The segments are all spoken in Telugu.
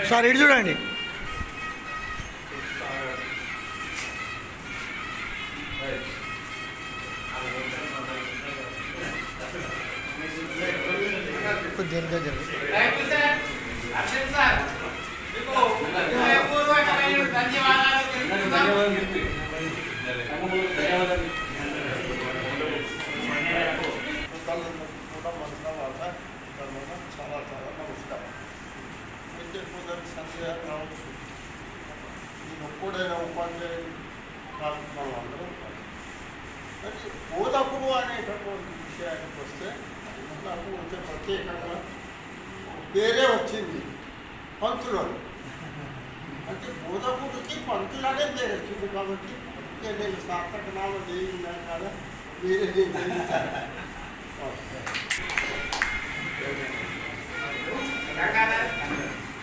సార్ ఇటు చూడండి. దేనిగా చాలా చాలా నమస్కారం. అయితే కొందరికి సందేహం రావచ్చు, నేను ఒక్కడైనా ఉపాధ్యాయులు కార్యక్రమాలు అందరూ ఉంటారు. కానీ బోధకుడు అనేటటువంటి విషయానికి వస్తే నాకు కొంచెం ప్రత్యేకంగా పేరే వచ్చింది, పంతులు. అంటే బోధకుడికి పంతులు అనే పేరు వచ్చింది కాబట్టి నేను సార్థక నామ చేయిందా కదా వేరే చేయించాను.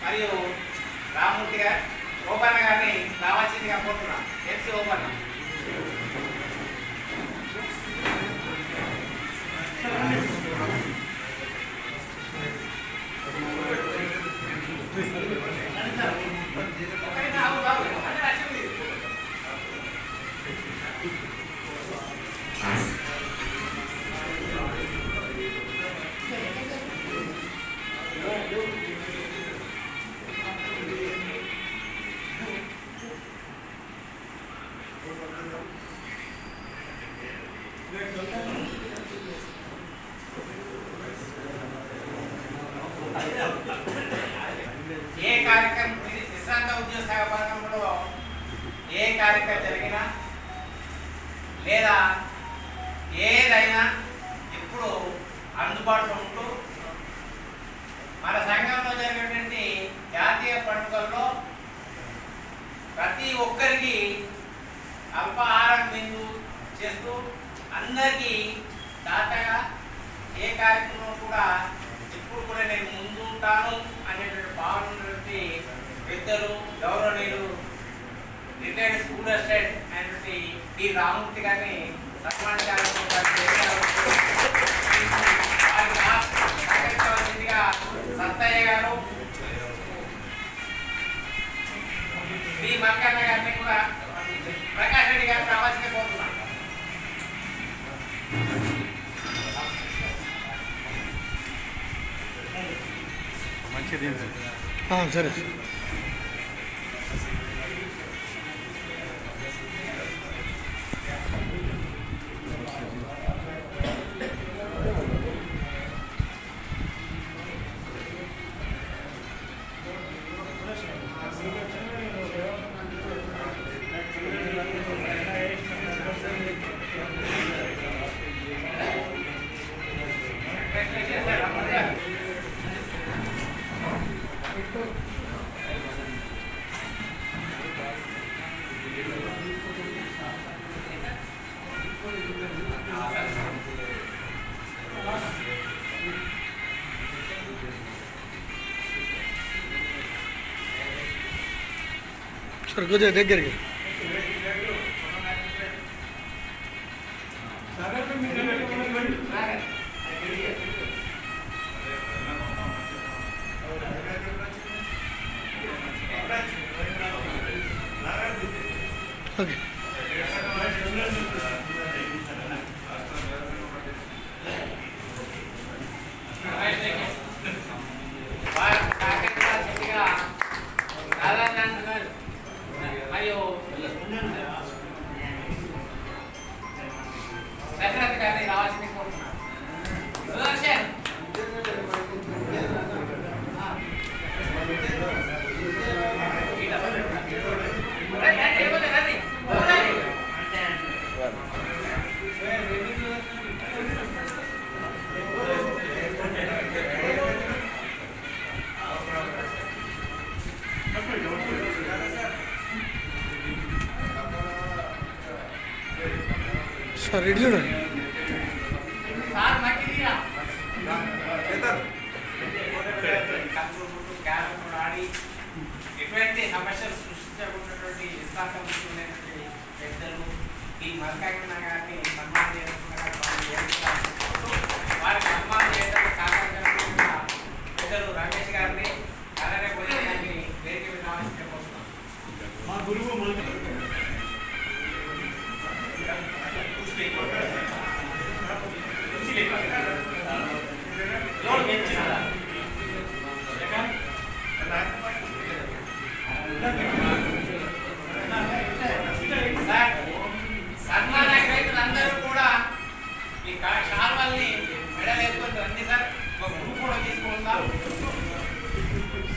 మరియు రామూర్తి గారు ఓపన్న గారిని రావాల్సిందిగా కోరుతున్నాం. ఎన్సీ ఓపన్న. ఏ కార్యక్రమం విశ్రాంత ఉద్యోగ శాఖ పథకంలో ఏ కార్యక్రమం జరిగినా లేదా ఏదైనా ఇప్పుడు అందుబాటులో ఉంటూ మన సంఘంలో జరిగేటువంటి జాతీయ పండుగల్లో ప్రతి ఒక్కరికి అల్పాహారం విందు చేస్తూ అందరికీ దాతగా ఏ కార్యక్రమం కూడా ఇప్పుడు కూడా నేను ముందు ఉంటాను అనేటువంటి భావన ఉన్నటువంటి పెద్దలు గౌరవనీయులు రిటైర్డ్ స్కూల్ అసిస్టెంట్ అయినటువంటి డి రామూర్తి గారిని సహకరించవలసిందిగా సత్తయ్య గారు డి మక్కన్న గారిని కూడా ప్రకాష్ రెడ్డి గారిని రావాల్సిందిగా కోరుతున్నాను. సరే. సరే కొద్దిగా దగ్గరికి. ఓకే మరియు దశరథ్ గారిని రావాల్సింది కోరుతున్నాను. సుదర్శన్ సార్ ఇటు చూడండి. సార్ మట్టిదిరా ఆడి ఎటువంటి సమస్యలు సృష్టించబడినటువంటి విశ్వాసం ఉన్నటువంటి పెద్దలు ఈ మల్కాయన్న గారిని సన్మానం చేసుకున్నారు. వారికి సన్మానం చేయడానికి సహకరించిన పెద్దలు రమేష్ గారిని అలానే పోయి వేదిక మీద ఆవిష్కరిస్తున్నాం. మా గురువు సన్మాన రైతులందరూ కూడా ఈ శాల్వాల్ని మెడల్ వేసుకొని రండి సార్. ఒక గ్రూప్ కూడా తీసుకుందాం.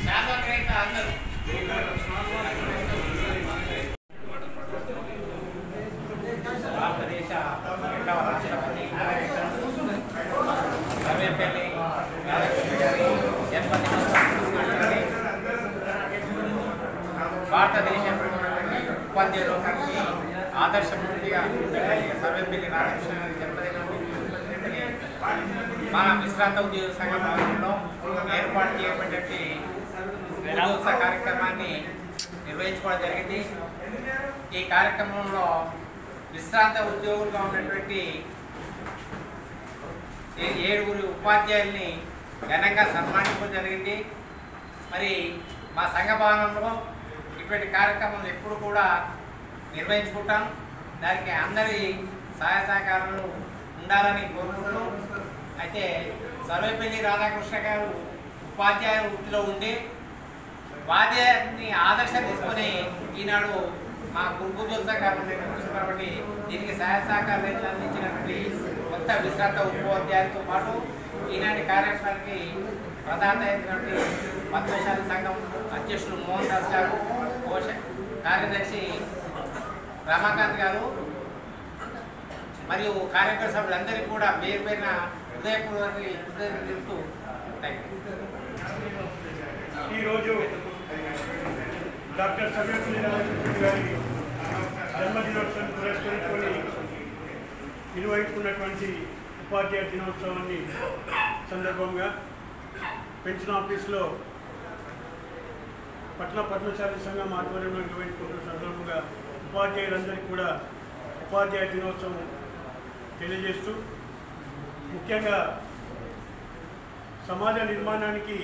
శాల్వా రైతు అందరూ భారతదేశ 2వ రాష్ట్రపతి సర్వేపల్లి రాధాకృష్ణ గారి జన్మదినోత్సవం భారతదేశం ఉపాధ్యాయ లోకానికి ఆదర్శమూర్తిగా సర్వేపల్లి రాధాకృష్ణ గారి జన్మదినం మన విశ్రాంత ఉద్యోగ సంఘ భవనంలో ఏర్పాటు చేయబడినటువంటి వినోత్సవ కార్యక్రమాన్ని నిర్వహించుకోవడం జరిగింది. ఈ కార్యక్రమంలో విశ్రాంత ఉద్యోగులుగా ఉన్నటువంటి 7 ఉపాధ్యాయుల్ని ఘనంగా సన్మానించడం జరిగింది. మరి మా సంఘ భవనంలో ఇటువంటి కార్యక్రమాలు ఎప్పుడు కూడా నిర్వహించుకుంటాం. దానికి అందరి సహాయ సహకారాలు ఉండాలని కోరుకుంటూ, అయితే సర్వేపల్లి రాధాకృష్ణ గారు ఉపాధ్యాయ వృత్తిలో ఉండి వాద్యాన్ని ఆదర్శం తీసుకొని ఈనాడు మా గురుకుల సహకారం నిర్వహిస్తున్నటువంటి దీనికి సహాయ సహకారాలు అందించినటువంటి కొత్త విశ్రాంత ఉపాధ్యాయులతో పాటు ఈనాటి కార్యక్రమానికి ప్రధాన అయినటువంటి పద్మశాలి సంఘం అధ్యక్షులు మోహన్ దాస్ గారు, కార్యదర్శి రమాకాంత్ గారు మరియు కార్యకర్త సభ్యులందరికీ కూడా పేరు పేరున హృదయపూర్వక తెలుపుతూ ఈరోజు డాక్టర్ సర్వేపల్లి రాధాకృష్ణ గారి జన్మదినోత్సవం పురస్కరించుకొని నిర్వహించుకున్నటువంటి ఉపాధ్యాయ దినోత్సవాన్ని సందర్భంగా పెన్షన్ ఆఫీస్లో పద్మశాలి సంఘం ఆధ్వర్యంలో నిర్వహించుకుంటున్న సందర్భంగా ఉపాధ్యాయులందరికీ కూడా ఉపాధ్యాయ దినోత్సవం తెలియజేస్తూ, ముఖ్యంగా సమాజ నిర్మాణానికి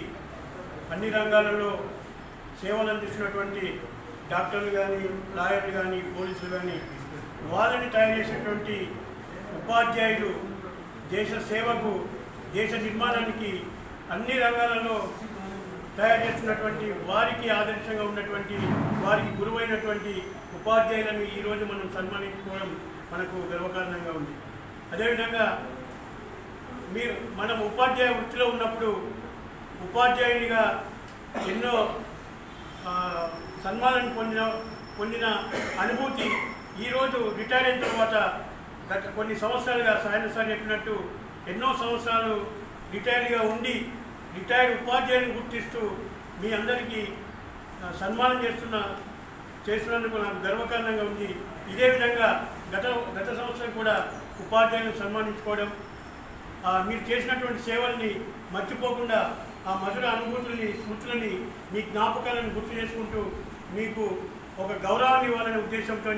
అన్ని రంగాలలో సేవలు అందిస్తున్నటువంటి డాక్టర్లు కానీ, లాయర్లు కానీ, పోలీసులు కానీ, వాళ్ళని తయారు చేసినటువంటి ఉపాధ్యాయులు దేశ సేవకు, దేశ నిర్మాణానికి అన్ని రంగాలలో తయారు చేస్తున్నటువంటి వారికి ఆదర్శంగా ఉన్నటువంటి, వారికి గురువైనటువంటి ఉపాధ్యాయులను ఈరోజు మనం సన్మానించుకోవడం మనకు గర్వకారణంగా ఉంది. అదేవిధంగా మనం ఉపాధ్యాయ వృత్తిలో ఉన్నప్పుడు ఉపాధ్యాయునిగా ఎన్నో సన్మానాన్ని పొందిన అనుభూతి ఈరోజు రిటైర్ అయిన తర్వాత గత కొన్ని సంవత్సరాలుగా సాయన సార్ చెప్పినట్టు ఎన్నో సంవత్సరాలు రిటైర్డ్గా ఉండి రిటైర్డ్ ఉపాధ్యాయులను గుర్తిస్తూ మీ అందరికీ సన్మానం చేస్తున్నందుకు నాకు గర్వకారణంగా ఉంది. ఇదే విధంగా గత సంవత్సరం కూడా ఉపాధ్యాయులను సన్మానించుకోవడం, మీరు చేసినటువంటి సేవల్ని మర్చిపోకుండా ఆ మధుర అనుభూతుల్ని, స్మృతులని, మీ జ్ఞాపకాలను గుర్తు చేసుకుంటూ మీకు ఒక గౌరవాన్ని ఇవ్వాలనే ఉద్దేశంతో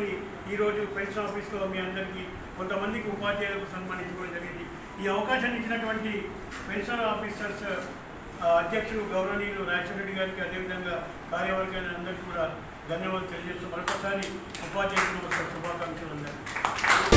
ఈరోజు పెన్షన్ ఆఫీస్లో మీ అందరికీ కొంతమందికి ఉపాధ్యాయులకు సన్మానించుకోవడం జరిగింది. ఈ అవకాశాన్ని ఇచ్చినటువంటి పెన్షన్ ఆఫీసర్స్ అధ్యక్షులు గౌరవనీయులు రాజశేఖర రెడ్డి గారికి, అదేవిధంగా కార్యవర్గాన్ని అందరికీ కూడా ధన్యవాదాలు తెలియజేస్తూ మరొకసారి ఉపాధ్యాయులకు శుభాకాంక్షలు.